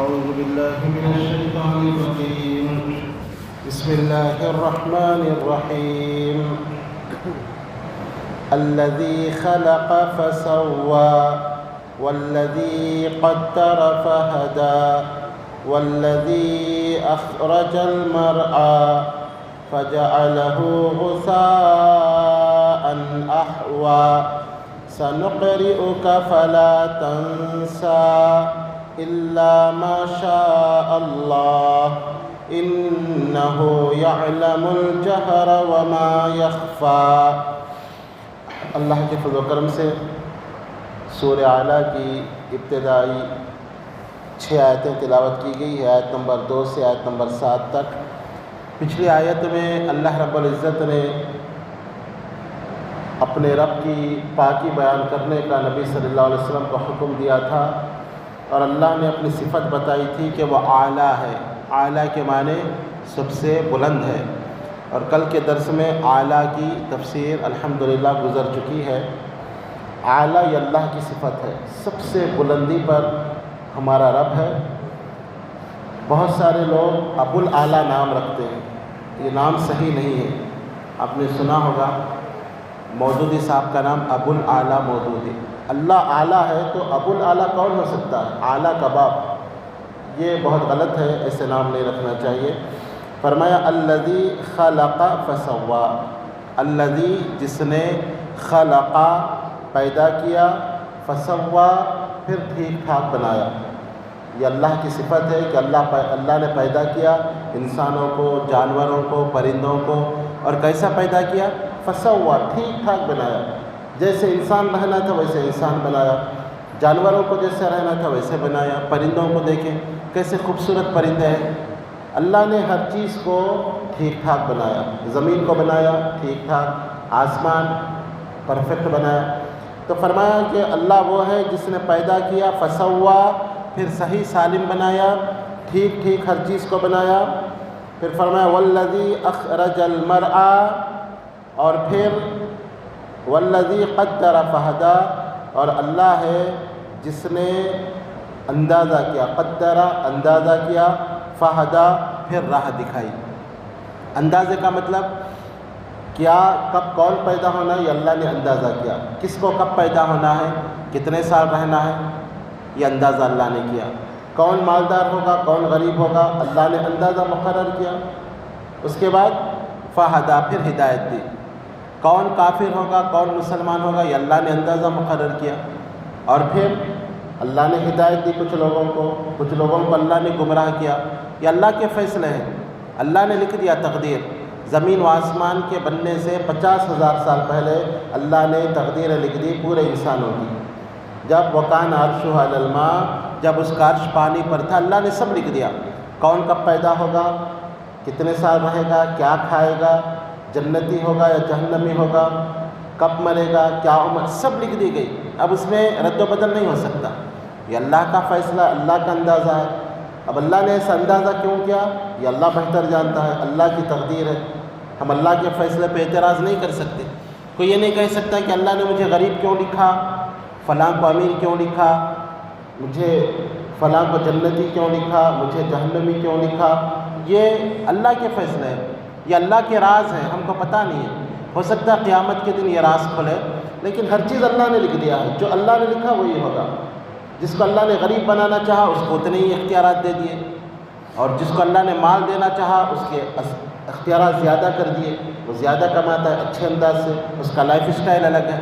أعوذ بالله من الشيطان الرجيم. بسم الله الرحمن الرحيم. الذي خلق فسوى والذي قدر فهدى والذي أخرج المرعى فجعله غثاء أحوى سنقرئك فلا تنسى إلا ما شاء الله إنه يعلم الجهر وما يخفى. اللہ کے فضل و کرم سے سورہ اعلیٰ کی ابتدائی 6 آیتیں تلاوت کی گئی ہے، آیت نمبر 2 سے آیت نمبر 7 تک. پچھلی آیت میں اللہ رب العزت نے اپنے رب کی پاکی بیان کرنے کا نبی صلی اللہ علیہ وسلم کو حکم دیا تھا، اور اللہ نے اپنی صفت بتائی تھی کہ وہ اعلیٰ ہے. اعلیٰ کے معنی سب سے بلند ہے، اور کل کے درس میں اعلیٰ کی تفسیر الحمدللہ گزر چکی ہے. اعلیٰ یہ اللہ کی صفت ہے، سب سے بلندی پر ہمارا رب ہے. بہت سارے لوگ ابو الاعلیٰ نام رکھتے ہیں، یہ نام صحیح نہیں ہے. آپ نے سنا ہوگا مودودی صاحب کا نام ابو الاعلیٰ مودودی. اللہ اعلیٰ ہے تو ابو الاعلیٰ کون ہو سکتا ہے؟ اعلیٰ کباب. یہ بہت غلط ہے، ایسے نام نہیں رکھنا چاہیے. فرمایا الذی خلق فسوا، الذی جس نے خلق پیدا کیا، فسوا پھر ٹھیک ٹھاک بنایا. یہ اللہ کی صفت ہے کہ اللہ نے پیدا کیا انسانوں کو، جانوروں کو، پرندوں کو، اور کیسا پیدا کیا؟ فسوا ٹھیک ٹھاک بنایا. جیسے انسان رہنا تھا ویسے انسان بنایا، جانوروں کو جیسے رہنا تھا ویسے بنایا. پرندوں کو دیکھیں کیسے خوبصورت پرندے ہیں. اللہ نے ہر چیز کو ٹھیک ٹھاک بنایا. زمین کو بنایا ٹھیک ٹھاک، آسمان پرفیکٹ بنایا. تو فرمایا کہ اللہ وہ ہے جس نے پیدا کیا، فسوا پھر صحیح سالم بنایا، ٹھیک ٹھیک ہر چیز کو بنایا. پھر فرمایا والذی اخرج المرعى، اور پھر والذی قدر فہدی، اور اللہ ہے جس نے اندازہ کیا، قدر اندازہ کیا، فہدی پھر راہ دکھائی. اندازے کا مطلب کیا، کب کون پیدا ہونا ہے یہ اللہ نے اندازہ کیا. کس کو کب پیدا ہونا ہے، کتنے سال رہنا ہے، یہ اندازہ اللہ نے کیا. کون مالدار ہوگا، کون غریب ہوگا، اللہ نے اندازہ مقرر کیا. اس کے بعد فہدی پھر ہدایت دی. کون کافر ہوگا، کون مسلمان ہوگا، یہ اللہ نے اندازہ مقرر کیا. اور پھر اللہ نے ہدایت دی کچھ لوگوں کو اللہ نے گمراہ کیا. یہ اللہ کے فیصلے ہیں. اللہ نے لکھ دیا تقدیر. زمین و آسمان کے بننے سے 50,000 سال پہلے اللہ نے تقدیریں لکھ دی پورے انسانوں کی. جب وکان عرشہ علی الماء، جب اس کا عرش پانی پر تھا، اللہ نے سب لکھ دیا. کون کب پیدا ہوگا، کتنے سال رہے گا، کیا کھائے گا، جنتی ہوگا یا جہنمی ہوگا، کب مرے گا، کیا عمر، سب لکھ دی گئی. اب اس میں رد و بدل نہیں ہو سکتا. یہ اللہ کا فیصلہ، اللہ کا اندازہ ہے. اب اللہ نے ایسا اندازہ کیوں کیا یہ اللہ بہتر جانتا ہے. اللہ کی تقدیر ہے، ہم اللہ کے فیصلے پہ اعتراض نہیں کر سکتے. کوئی یہ نہیں کہہ سکتا کہ اللہ نے مجھے غریب کیوں لکھا، فلاں کو امیر کیوں لکھا، مجھے فلاں کو جنتی کیوں لکھا، مجھے جہنمی کیوں لکھا. یہ اللہ کے فیصلے ہیں، یہ اللہ کے راز ہیں، ہم کو پتہ نہیں ہے. ہو سکتا ہے قیامت کے دن یہ راز کھلے، لیکن ہر چیز اللہ نے لکھ دیا ہے. جو اللہ نے لکھا وہی ہوگا. جس کو اللہ نے غریب بنانا چاہا اس کو اتنے ہی اختیارات دے دیے، اور جس کو اللہ نے مال دینا چاہا اس کے اختیارات زیادہ کر دیے. وہ زیادہ کماتا ہے اچھے انداز سے، اس کا لائف اسٹائل الگ ہے.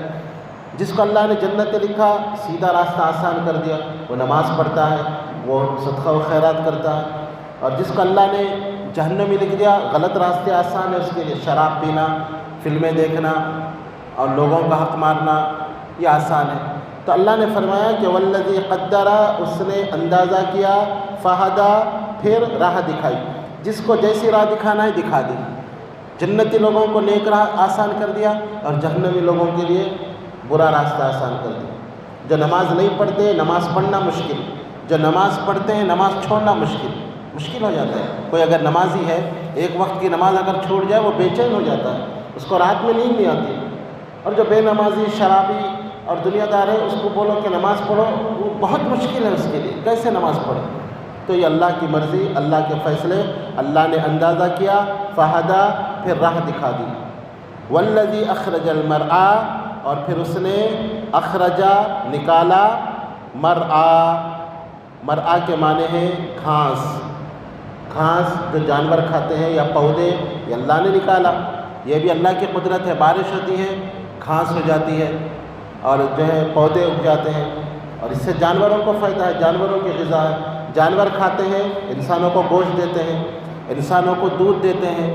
جس کو اللہ نے جنت لکھا سیدھا راستہ آسان کر دیا، وہ نماز پڑھتا ہے، وہ صدقہ و خیرات کرتا ہے. اور جس کو اللہ نے جہنمی لکھ دیا، غلط راستے آسان ہے اس کے لیے. شراب پینا، فلمیں دیکھنا اور لوگوں کا حق مارنا یہ آسان ہے. تو اللہ نے فرمایا کہ والذی قدر، اس نے اندازہ کیا، فہدی پھر راہ دکھائی. جس کو جیسی راہ دکھانا ہے دکھا دی. جنتی لوگوں کو نیک راہ آسان کر دیا، اور جہنمی لوگوں کے لیے برا راستہ آسان کر دیا. جو نماز نہیں پڑھتے نماز پڑھنا مشکل، جو نماز پڑھتے ہیں نماز چھوڑنا مشکل ہو جاتا ہے. کوئی اگر نمازی ہے ایک وقت کی نماز اگر چھوڑ جائے وہ بے چین ہو جاتا ہے، اس کو رات میں نیند نہیں آتی. اور جو بے نمازی، شرابی اور دنیا دار ہے اس کو بولو کہ نماز پڑھو، وہ بہت مشکل ہے اس کے لیے. کیسے نماز پڑھے؟ تو یہ اللہ کی مرضی، اللہ کے فیصلے، اللہ نے اندازہ کیا، فہدا پھر راہ دکھا دی۔ والذی اخرج المرعا، اور پھر اس نے اخرجا نکالا، مرعا، مرعا کے معنی ہے گھاس، گھاس جو جانور کھاتے ہیں یا پودے، یہ اللہ نے نکالا۔ یہ بھی اللہ کی قدرت ہے، بارش ہوتی ہے گھاس ہو جاتی ہے اور جو ہے پودے اگ جاتے ہیں، اور اس سے جانوروں کو فائدہ ہے، جانوروں کی غذا ہے، جانور کھاتے ہیں، انسانوں کو گوشت دیتے ہیں، انسانوں کو دودھ دیتے ہیں،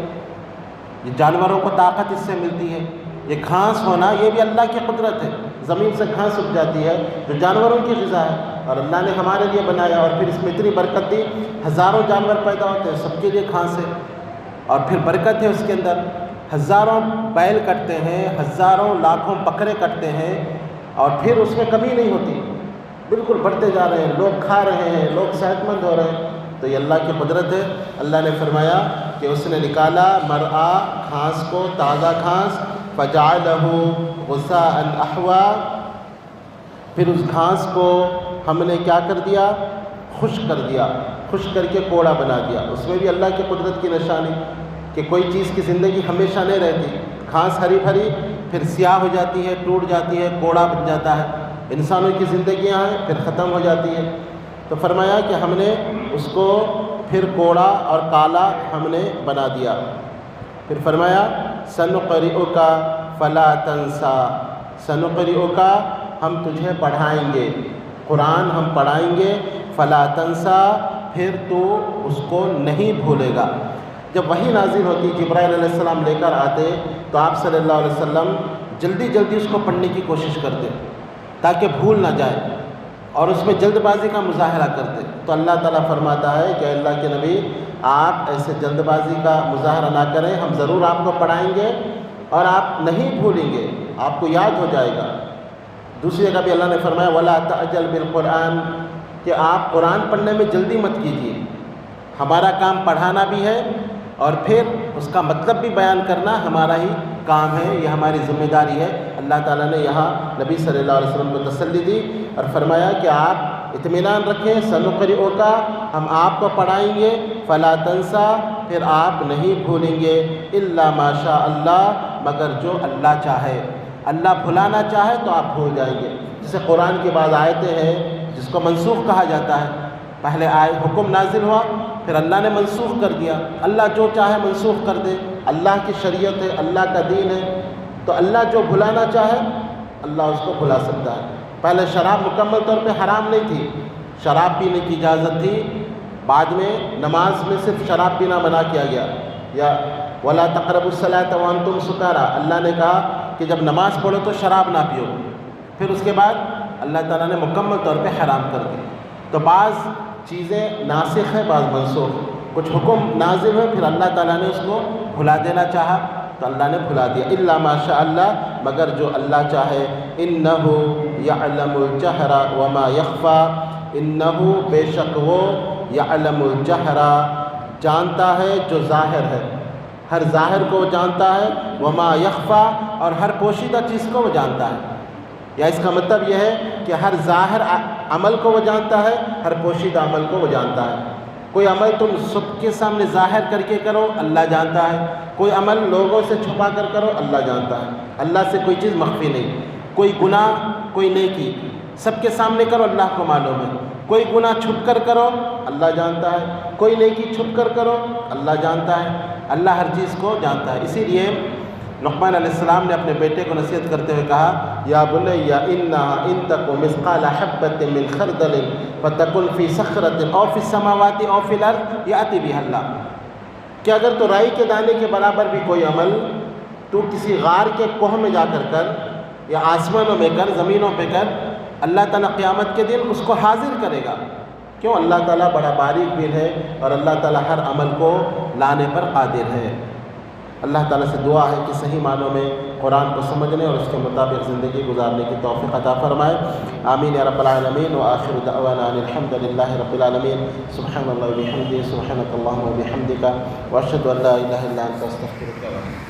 یہ جانوروں کو طاقت اس سے ملتی ہے۔ یہ گھاس ہونا یہ بھی اللہ کی قدرت ہے، زمین سے گھاس اگ جاتی ہے جو جانوروں کی غذا ہے، اور اللہ نے ہمارے لیے بنایا، اور پھر اس میں اتنی برکت دی، ہزاروں جانور پیدا ہوتے ہیں، سب کے لیے گھاس ہے، اور پھر برکت ہے اس کے اندر، ہزاروں بیل کٹتے ہیں، ہزاروں لاکھوں بکرے کٹتے ہیں، اور پھر اس میں کمی نہیں ہوتی، بالکل بڑھتے جا رہے ہیں، لوگ کھا رہے ہیں، لوگ صحت مند ہو رہے ہیں۔ تو یہ اللہ کی قدرت ہے۔ اللہ نے فرمایا کہ اس نے نکالا مرعا، گھاس کو، تازہ گھاس، فجعلہ غثاء احوا، پھر اس گھاس کو ہم نے کیا کر دیا؟ خشک کر دیا، خشک کر کے کوڑا بنا دیا۔ اس میں بھی اللہ کی قدرت کی نشانی کہ کوئی چیز کی زندگی ہمیشہ نہیں رہتی، گھاس ہری بھری پھر سیاہ ہو جاتی ہے، ٹوٹ جاتی ہے، کوڑا بن جاتا ہے، انسانوں کی زندگیاں ہیں پھر ختم ہو جاتی ہے۔ تو فرمایا کہ ہم نے اس کو پھر کوڑا اور کالا ہم نے بنا دیا۔ پھر فرمایا سنقرئک فلا تنسا، سنقرئک ہم تجھے پڑھائیں گے، قرآن ہم پڑھائیں گے، فلا تنسا پھر تو اس کو نہیں بھولے گا۔ جب وحی نازل ہوتی، جبرائیل علیہ السلام لے کر آتے، تو آپ صلی اللہ علیہ وسلم جلدی جلدی اس کو پڑھنے کی کوشش کرتے تاکہ بھول نہ جائے، اور اس میں جلد بازی کا مظاہرہ کرتے۔ تو اللہ تعالیٰ فرماتا ہے کہ اللہ کے نبی آپ ایسے جلد بازی کا مظاہرہ نہ کریں، ہم ضرور آپ کو پڑھائیں گے اور آپ نہیں بھولیں گے، آپ کو یاد ہو جائے گا۔ دوسری جگہ بھی اللہ نے فرمایا وَلَا تَعْجَلْ بِالْقُرْآنِ، کہ آپ قرآن پڑھنے میں جلدی مت کیجیے، ہمارا کام پڑھانا بھی ہے اور پھر اس کا مطلب بھی بیان کرنا ہمارا ہی کام ہے، یہ ہماری ذمہ داری ہے۔ اللہ تعالیٰ نے یہاں نبی صلی اللہ علیہ وسلم کو تسلی دی اور فرمایا کہ آپ اطمینان رکھیں، سنقرئک ہم آپ کو پڑھائیں گے، فلا تنسا پھر آپ نہیں بھولیں گے، الا ما شاء اللہ مگر جو اللہ چاہے۔ اللہ بھلانا چاہے تو آپ بھول جائیں گے۔ جیسے قرآن کی بعض آیتیں ہیں جس کو منسوخ کہا جاتا ہے، پہلے حکم نازل ہوا پھر اللہ نے منسوخ کر دیا، اللہ جو چاہے منسوخ کر دے، اللہ کی شریعت ہے، اللہ کا دین ہے، تو اللہ جو بھلانا چاہے اللہ اس کو بھلا سکتا ہے۔ پہلے شراب مکمل طور پہ حرام نہیں تھی، شراب پینے کی اجازت تھی، بعد میں نماز میں صرف شراب پینا منع کیا گیا، یا وَلَا تَقْرَبُوا الصَّلَاةَ وَأَنْتُمْ سُكَارَىٰ، اللہ نے کہا کہ جب نماز پڑھو تو شراب نہ پیو، پھر اس کے بعد اللہ تعالیٰ نے مکمل طور پہ حرام کر دی۔ تو بعض چیزیں ناسخ ہیں، بعض منسوخ، کچھ حکم نازل ہوئے پھر اللہ تعالیٰ نے اس کو بھلا دینا چاہا تو اللہ نے بھلا دیا، الا ما شاء اللہ مگر جو اللہ چاہے، انہ یعلم الجہر وما یخفی، انہ بے شک وہ یعلم الجہر جانتا ہے جو ظاہر ہے، ہر ظاہر کو وہ جانتا ہے، وما یخفی اور ہر پوشیدہ چیز کو وہ جانتا ہے۔ یا اس کا مطلب یہ ہے کہ ہر ظاہر عمل کو وہ جانتا ہے، ہر پوشیدہ عمل کو وہ جانتا ہے۔ کوئی عمل تم سب کے سامنے ظاہر کر کے کرو اللہ جانتا ہے، کوئی عمل لوگوں سے چھپا کر کرو اللہ جانتا ہے، اللہ سے کوئی چیز مخفی نہیں۔ کوئی گناہ کوئی نیکی سب کے سامنے کرو اللہ کو معلوم ہے، کوئی گناہ چھپ کر کرو اللہ جانتا ہے، کوئی نیکی چھپ کر کرو اللہ جانتا ہے، اللہ ہر چیز کو جانتا ہے۔ اسی لیے لقمان علیہ السلام نے اپنے بیٹے کو نصیحت کرتے ہوئے کہا یا بنی انہا ان تک مثقال حبۃ من خردل فتکن فی صخرۃ او فی السماوات او فی الارض یأتی بها اللہ، کہ اگر تو رائی کے دانے کے برابر بھی کوئی عمل تو کسی غار کے کوہ میں جا کر کر یا آسمانوں میں کر، زمینوں پہ کر، اللہ تعالیٰ قیامت کے دن اس کو حاضر کرے گا۔ کیوں؟ اللہ تعالیٰ بڑا باریک بین ہے اور اللہ تعالیٰ ہر عمل کو لانے پر قادر ہے۔ اللہ تعالیٰ سے دعا ہے کہ صحیح معنوں میں قرآن کو سمجھنے اور اس کے مطابق زندگی گزارنے کی توفیق عطا فرمائے۔ آمین یا رب العالمین۔ وآخر دعوانا ان الحمد للہ رب العالمین۔ سبحان اللہ وبحمدہ، سبحانک اللہم وبحمدک، واشہد ان لا الہ الا انت استغفرک۔